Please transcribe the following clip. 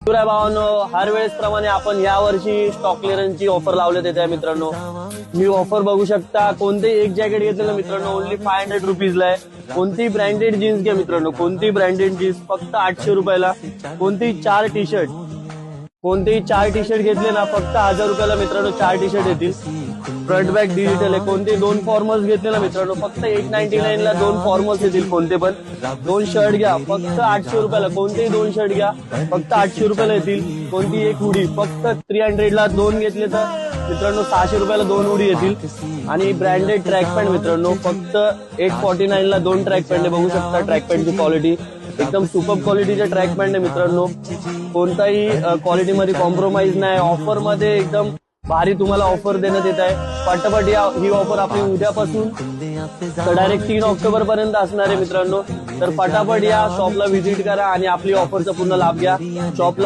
शिवराय भावांनो, हर वेळेस प्रमाणे आपण या वर्षी स्टॉक क्लिअरन्सची ऑफर लावण्यात येते मित्रांनो. मी ऑफर बघू शकता. कोणतेही एक जॅकेट घेतलेलं मित्रांनो ओनली 500 रुपीजला आहे. कोणतीही ब्रँडेड जीन्स घ्या मित्रांनो, कोणतीही ब्रँडेड जीन्स फक्त 800 रुपयाला. कोणतीही 4 टी शर्ट घेतले ना फक्त 1000 रुपयाला मित्रांनो 4 टी शर्ट येतील. फ्रंट बॅक डिजिटल आहे. कोणते 2 फॉर्मल्स घेतले ना मित्रांनो फक्त 899 ला 2 फॉर्मल्स येतील. कोणते पण 2 शर्ट घ्या फक्त 800 रुपयाला. कोणतेही 2 शर्ट घ्या फक्त 800 रुपयाला येतील. कोणती एक हुडी फक्त 300 ला 2 घेतले तर मित्रांनो 600 रुपयाला 2 हुडी येतील. आणि ब्रँडेड ट्रॅक पॅन्ट मित्रांनो फक्त 849 ला 2 ट्रॅक पॅन्ट बघू शकता. ट्रॅक पॅन्टची क्वालिटी एकदम सुपर क्वालिटीचे ट्रॅक पॅन्ट आहे मित्रांनो. कोणताही क्वालिटीमध्ये कॉम्प्रोमाइज नाही. ऑफर मध्ये एकदम भारी तुम्हाला ऑफर देण्यात येत आहे. पटापट या ही ऑफर आपली उद्यापासून तर डायरेक्ट 3 ऑक्टोबर पर्यंत असणार आहे मित्रांनो. तर पटापट या शॉपला व्हिजिट करा आणि आपली ऑफरचा पूर्ण लाभ घ्या. शॉपला